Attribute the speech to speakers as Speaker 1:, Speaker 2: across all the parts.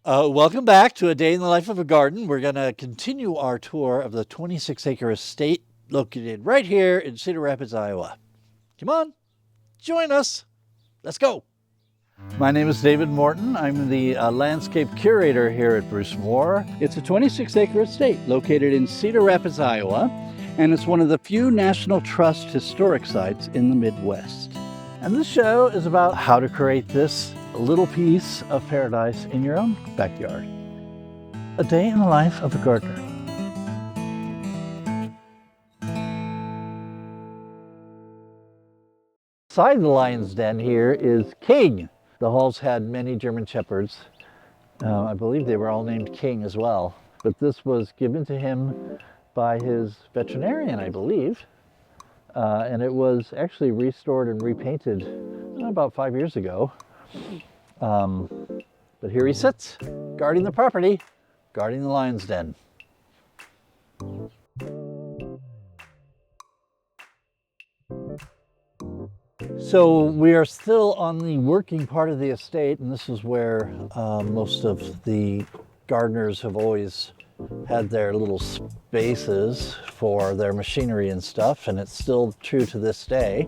Speaker 1: Welcome back to A Day in the Life of a Garden. We're going to continue our tour of the 26-acre estate located right here in Cedar Rapids, Iowa. Come on, join us. Let's go. My name is David Morton. I'm the Landscape Curator here at Brucemore. It's a 26-acre estate located in Cedar Rapids, Iowa, and it's one of the few National Trust historic sites in the Midwest. And this show is about how to create this little piece of paradise in your own backyard. A day in the life of a gardener. Inside the lion's den here is King. The Halls had many German Shepherds. I believe they were all named King as well. But this was given to him by his veterinarian, I believe. And it was actually restored and repainted about 5 years ago. But here he sits, guarding the property, guarding the lion's den. So we are still on the working part of the estate, and this is where most of the gardeners have always had their little spaces for their machinery and stuff, and it's still true to this day.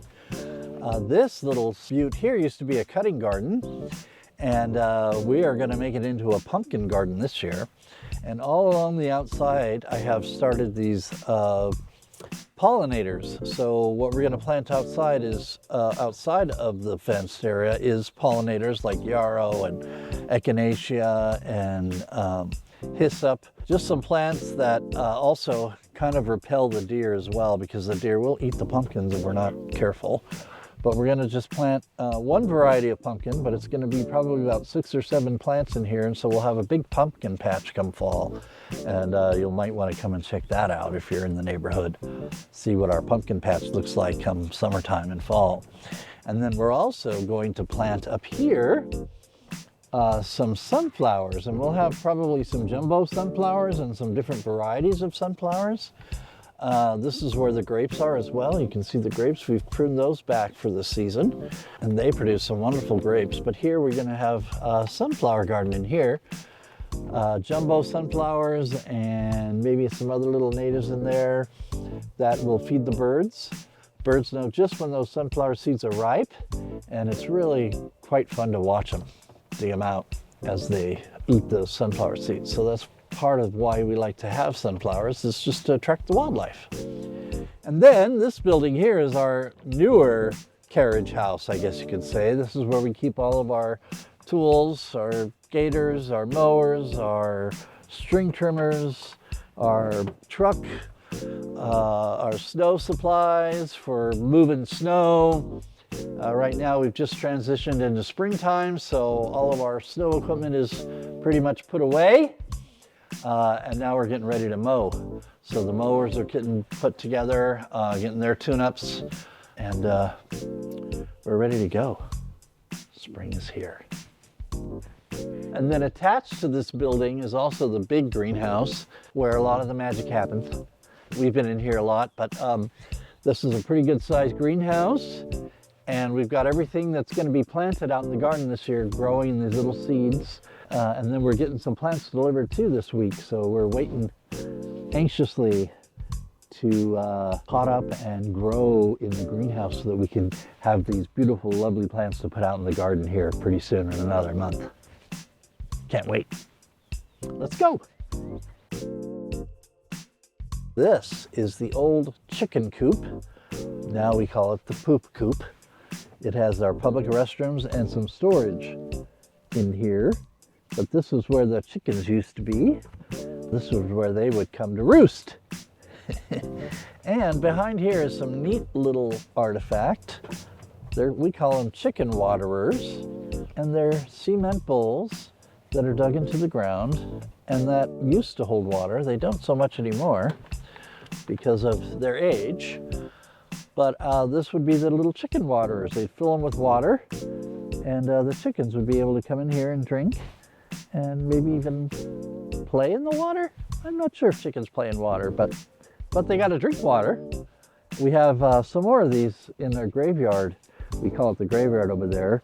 Speaker 1: This little butte here used to be a cutting garden, and we are going to make it into a pumpkin garden this year. And all along the outside I have started these pollinators. So what we're going to plant outside is outside of the fenced area is pollinators like yarrow and echinacea and hyssop. Just some plants that also kind of repel the deer as well, because the deer will eat the pumpkins if we're not careful. But we're going to just plant one variety of pumpkin, but it's going to be probably about 6 or 7 plants in here, and so we'll have a big pumpkin patch come fall. And you might want to come and check that out if you're in the neighborhood. See what our pumpkin patch looks like come summertime and fall. And then we're also going to plant up here some sunflowers, and we'll have probably some jumbo sunflowers and some different varieties of sunflowers. This is where the grapes are as well. You can see the grapes. We've pruned those back for the season, and they produce some wonderful grapes. But here we're going to have a sunflower garden in here. Jumbo sunflowers and maybe some other little natives in there that will feed the birds. Birds know just when those sunflower seeds are ripe, and it's really quite fun to watch them dig them out as they eat those sunflower seeds. So that's part of why we like to have sunflowers, is just to attract the wildlife. And then this building here is our newer carriage house, I guess you could say. This is where we keep all of our tools, our gators, our mowers, our string trimmers, our truck, our snow supplies for moving snow. Right now we've just transitioned into springtime, so all of our snow equipment is pretty much put away. And now we're getting ready to mow. So the mowers are getting put together, getting their tune-ups, and we're ready to go. Spring is here. And then attached to this building is also the big greenhouse where a lot of the magic happens. We've been in here a lot, but this is a pretty good sized greenhouse. And we've got everything that's going to be planted out in the garden this year growing these little seeds. And then we're getting some plants delivered too this week. So we're waiting anxiously to pot up and grow in the greenhouse so that we can have these beautiful, lovely plants to put out in the garden here pretty soon, in another month. Can't wait. Let's go. This is the old chicken coop. Now we call it the poop coop. It has our public restrooms and some storage in here, but this is where the chickens used to be. This was where they would come to roost. And behind here is some neat little artifact. We call them chicken waterers, and they're cement bowls that are dug into the ground and that used to hold water. They don't so much anymore because of their age. But this would be the little chicken waterers. They'd fill them with water, and the chickens would be able to come in here and drink and maybe even play in the water. I'm not sure if chickens play in water, but they got to drink water. We have some more of these in our graveyard. We call it the graveyard over there.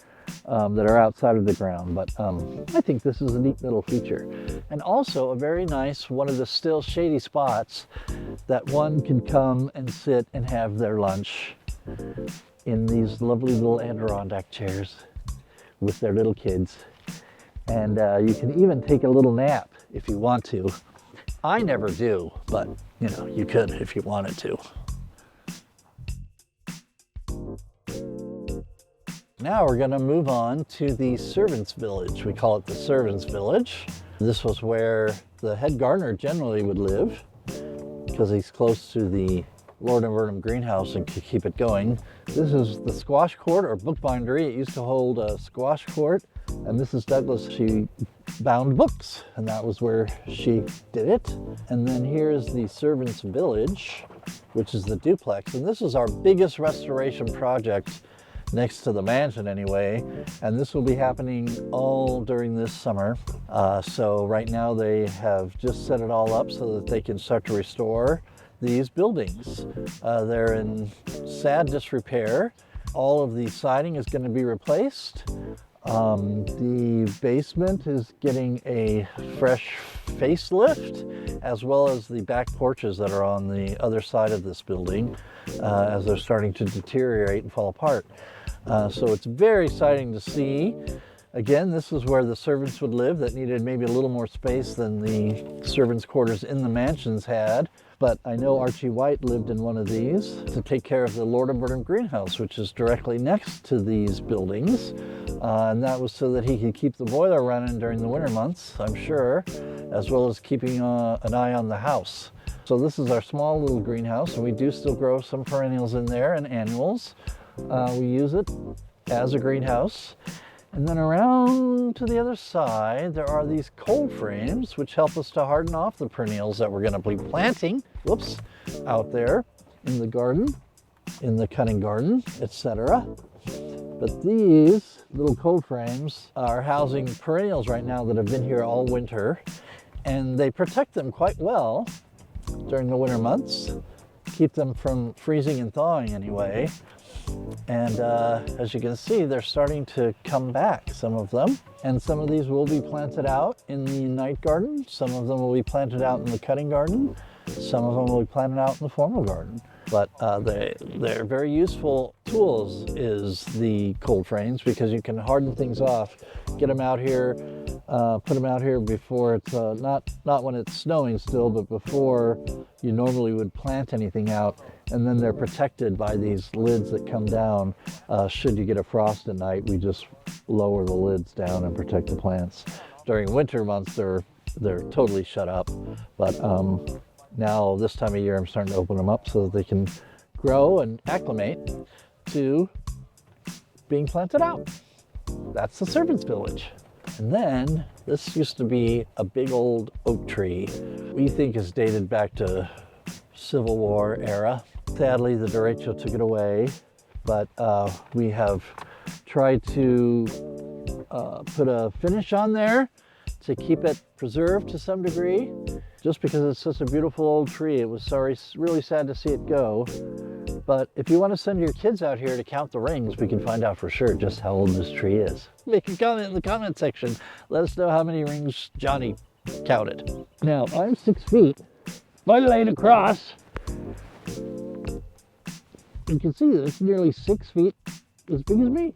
Speaker 1: that are outside of the ground. But I think this is a neat little feature. And also a very nice, one of the still shady spots that one can come and sit and have their lunch in these lovely little Adirondack chairs with their little kids. And you can even take a little nap if you want to. I never do, but you know, you could if you wanted to. Now we're going to move on to the servants' village. We call it the servants' village. This was where the head gardener generally would live because he's close to the Lord and Burnham greenhouse and could keep it going. This is the squash court or bookbindery. It used to hold a squash court, and Mrs. Douglas, she bound books, and that was where she did it. And then here's the servants' village, which is the duplex. And this is our biggest restoration project next to the mansion anyway, and this will be happening all during this summer. So right now they have just set it all up so that they can start to restore these buildings. They're in sad disrepair. All of the siding is going to be replaced. The basement is getting a fresh facelift, as well as the back porches that are on the other side of this building as they're starting to deteriorate and fall apart. So it's very exciting to see. Again, this is where the servants would live that needed maybe a little more space than the servants' quarters in the mansions had. But I know Archie White lived in one of these to take care of the Lord and Burnham greenhouse, which is directly next to these buildings. And that was so that he could keep the boiler running during the winter months, I'm sure, as well as keeping an eye on the house. So this is our small little greenhouse, and we do still grow some perennials in there and annuals. We use it as a greenhouse. And then around to the other side, there are these cold frames, which help us to harden off the perennials that we're going to be planting, out there in the garden, in the cutting garden, etc. But these little cold frames are housing perennials right now that have been here all winter, and they protect them quite well during the winter months, keep them from freezing and thawing anyway. And as you can see, they're starting to come back, some of them. And some of these will be planted out in the night garden. Some of them will be planted out in the cutting garden. Some of them will be planted out in the formal garden. But they're very useful tools is the cold frames, because you can harden things off, get them out here, put them out here before it's, not when it's snowing still, but before you normally would plant anything out. And then they're protected by these lids that come down. Should you get a frost at night, we just lower the lids down and protect the plants. During winter months, they're totally shut up. But now this time of year, I'm starting to open them up so that they can grow and acclimate to being planted out. That's the servants' village. And then this used to be a big old oak tree. We think is dated back to Civil War era. Sadly, the derecho took it away, but we have tried to put a finish on there to keep it preserved to some degree, just because it's such a beautiful old tree. It was really sad to see it go. But if you want to send your kids out here to count the rings, we can find out for sure just how old this tree is. Make a comment in the comment section. Let us know how many rings Johnny counted. Now, I'm 6 feet. If I laid across, you can see that it's nearly 6 feet as big as me.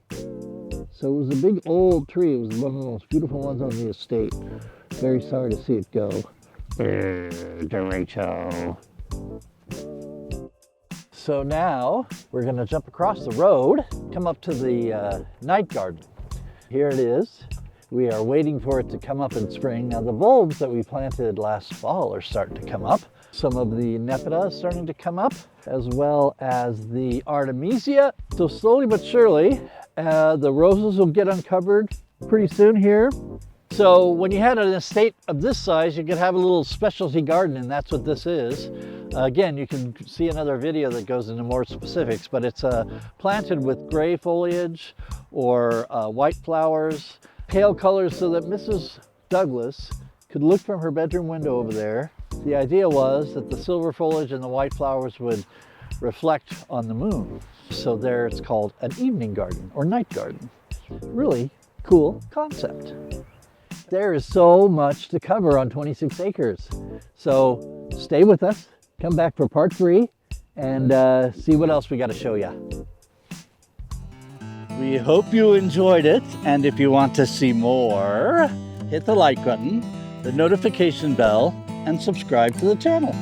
Speaker 1: So it was a big old tree. It was one of the most beautiful ones on the estate. Very sorry to see it go. Derecho. So now we're going to jump across the road, come up to the night garden. Here it is. We are waiting for it to come up in spring. Now the bulbs that we planted last fall are starting to come up. Some of the Nepeta is starting to come up, as well as the Artemisia. So slowly but surely, the roses will get uncovered pretty soon here. So when you had an estate of this size, you could have a little specialty garden, and that's what this is. Again, you can see another video that goes into more specifics, but it's planted with gray foliage or white flowers, pale colors, so that Mrs. Douglas could look from her bedroom window over there. The idea was that the silver foliage and the white flowers would reflect on the moon. So there it's called an evening garden or night garden. Really cool concept. There is so much to cover on 26 acres. So stay with us, come back for part 3, and see what else we got to show you.
Speaker 2: We hope you enjoyed it, and if you want to see more, hit the like button, the notification bell, and subscribe to the channel.